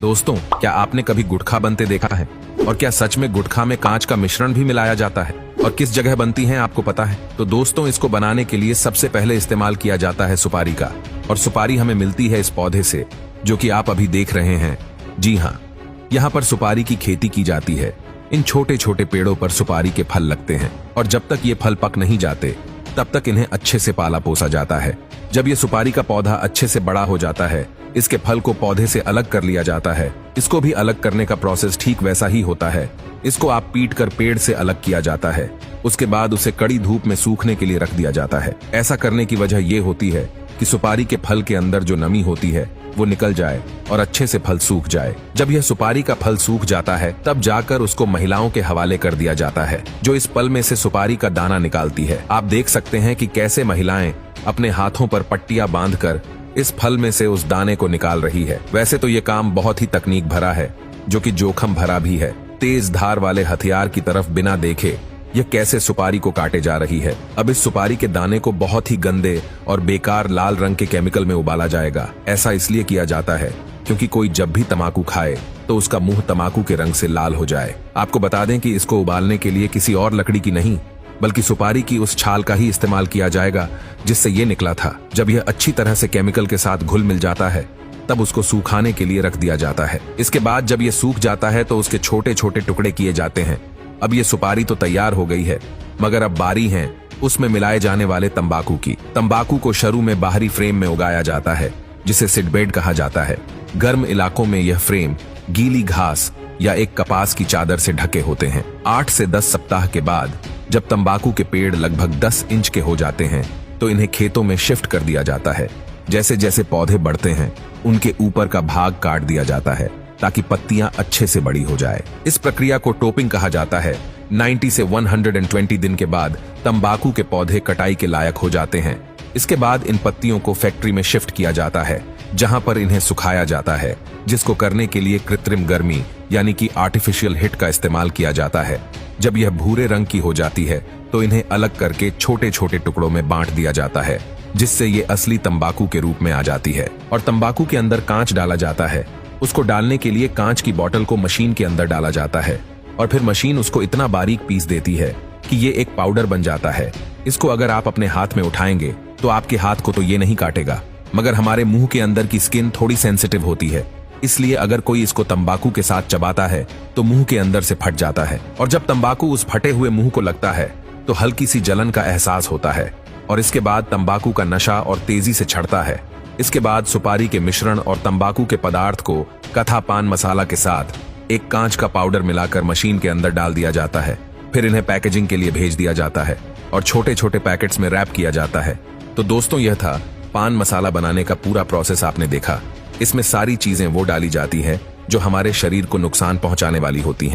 दोस्तों, क्या आपने कभी गुटखा बनते देखा है? और क्या सच में गुटखा में कांच का मिश्रण भी मिलाया जाता है? और किस जगह बनती हैं आपको पता है? तो दोस्तों, इसको बनाने के लिए सबसे पहले इस्तेमाल किया जाता है सुपारी का। और सुपारी हमें मिलती है इस पौधे से, जो कि आप अभी देख रहे हैं। जी हाँ, यहाँ पर सुपारी की खेती की जाती है। इन छोटे छोटे पेड़ों पर सुपारी के फल लगते हैं और जब तक ये फल पक नहीं जाते तब तक इन्हें अच्छे से पाला पोसा जाता है। जब ये सुपारी का पौधा अच्छे से बड़ा हो जाता है, इसके फल को पौधे से अलग कर लिया जाता है। इसको भी अलग करने का प्रोसेस ठीक वैसा ही होता है। इसको आप पीट कर पेड़ से अलग किया जाता है। उसके बाद उसे कड़ी धूप में सूखने के लिए रख दिया जाता है। ऐसा करने की वजह ये होती है कि सुपारी के फल के अंदर जो नमी होती है वो निकल जाए और अच्छे से फल सूख जाए। जब यह सुपारी का फल सूख जाता है तब जाकर उसको महिलाओं के हवाले कर दिया जाता है, जो इस पल में से सुपारी का दाना निकालती है। आप देख सकते हैं कि कैसे महिलाएं अपने हाथों पर पट्टियां बांधकर इस फल में से उस दाने को निकाल रही है। वैसे तो ये काम बहुत ही तकनीक भरा है, जो कि जोखिम भरा भी है। तेज धार वाले हथियार की तरफ बिना देखे यह कैसे सुपारी को काटे जा रही है। अब इस सुपारी के दाने को बहुत ही गंदे और बेकार लाल रंग के केमिकल में उबाला जाएगा। ऐसा इसलिए किया जाता है क्योंकि कोई जब भी तंबाकू खाए तो उसका मुंह तंबाकू के रंग से लाल हो जाए। आपको बता दें कि इसको उबालने के लिए किसी और लकड़ी की नहीं बल्कि सुपारी की उस छाल का ही इस्तेमाल किया जाएगा जिससे ये निकला था। जब यह अच्छी तरह से केमिकल के साथ घुल मिल जाता है तब उसको सुखाने के लिए रख दिया जाता है। इसके बाद जब ये सूख जाता है तो उसके छोटे छोटे टुकड़े किए जाते हैं। अब ये सुपारी तो तैयार हो गई है, मगर अब बारी है उसमें मिलाए जाने वाले तंबाकू की। तंबाकू को शुरू में बाहरी फ्रेम में उगाया जाता है, जिसे सीडबेड कहा जाता है। गर्म इलाकों में यह फ्रेम गीली घास या एक कपास की चादर से ढके होते हैं। 8 से 10 सप्ताह के बाद जब तंबाकू के पेड़ लगभग 10 इंच के हो जाते हैं तो इन्हें खेतों में शिफ्ट कर दिया जाता है। जैसे जैसे पौधे बढ़ते हैं उनके ऊपर का भाग काट दिया जाता है ताकि पत्तियां अच्छे से बड़ी हो जाए। इस प्रक्रिया को टोपिंग कहा जाता है। 90 से 120 दिन के बाद तंबाकू के पौधे कटाई के लायक हो जाते हैं। इसके बाद इन पत्तियों को फैक्ट्री में शिफ्ट किया जाता है, जहां पर इन्हें सुखाया जाता है, जिसको करने के लिए कृत्रिम गर्मी यानी कि आर्टिफिशियल हीट का इस्तेमाल किया जाता है। जब यह भूरे रंग की हो जाती है तो इन्हें अलग करके छोटे छोटे टुकड़ों में बांट दिया जाता है, जिससे ये असली तंबाकू के रूप में आ जाती है। और तंबाकू के अंदर कांच डाला जाता है। उसको डालने के लिए कांच की बोतल को मशीन के अंदर डाला जाता है और फिर मशीन उसको इतना बारीक पीस देती है कि ये एक पाउडर बन जाता है। इसको अगर आप अपने हाथ में उठाएंगे तो आपके हाथ को तो ये नहीं काटेगा, मगर हमारे मुंह के अंदर की स्किन थोड़ी सेंसिटिव होती है, इसलिए अगर कोई इसको तंबाकू के साथ चबाता है तो मुंह के अंदर से फट जाता है। और जब तंबाकू उस फटे हुए मुंह को लगता है तो हल्की सी जलन का एहसास होता है और इसके बाद तंबाकू का नशा और तेजी से चढ़ता है। इसके बाद सुपारी के मिश्रण और तंबाकू के पदार्थ को कथा पान मसाला के साथ एक कांच का पाउडर मिलाकर मशीन के अंदर डाल दिया जाता है। फिर इन्हें पैकेजिंग के लिए भेज दिया जाता है और छोटे छोटे पैकेट्स में रैप किया जाता है। तो दोस्तों, यह था पान मसाला बनाने का पूरा प्रोसेस। आपने देखा, इसमें सारी चीजें वो डाली जाती हैं जो हमारे शरीर को नुकसान पहुंचाने वाली होती हैं।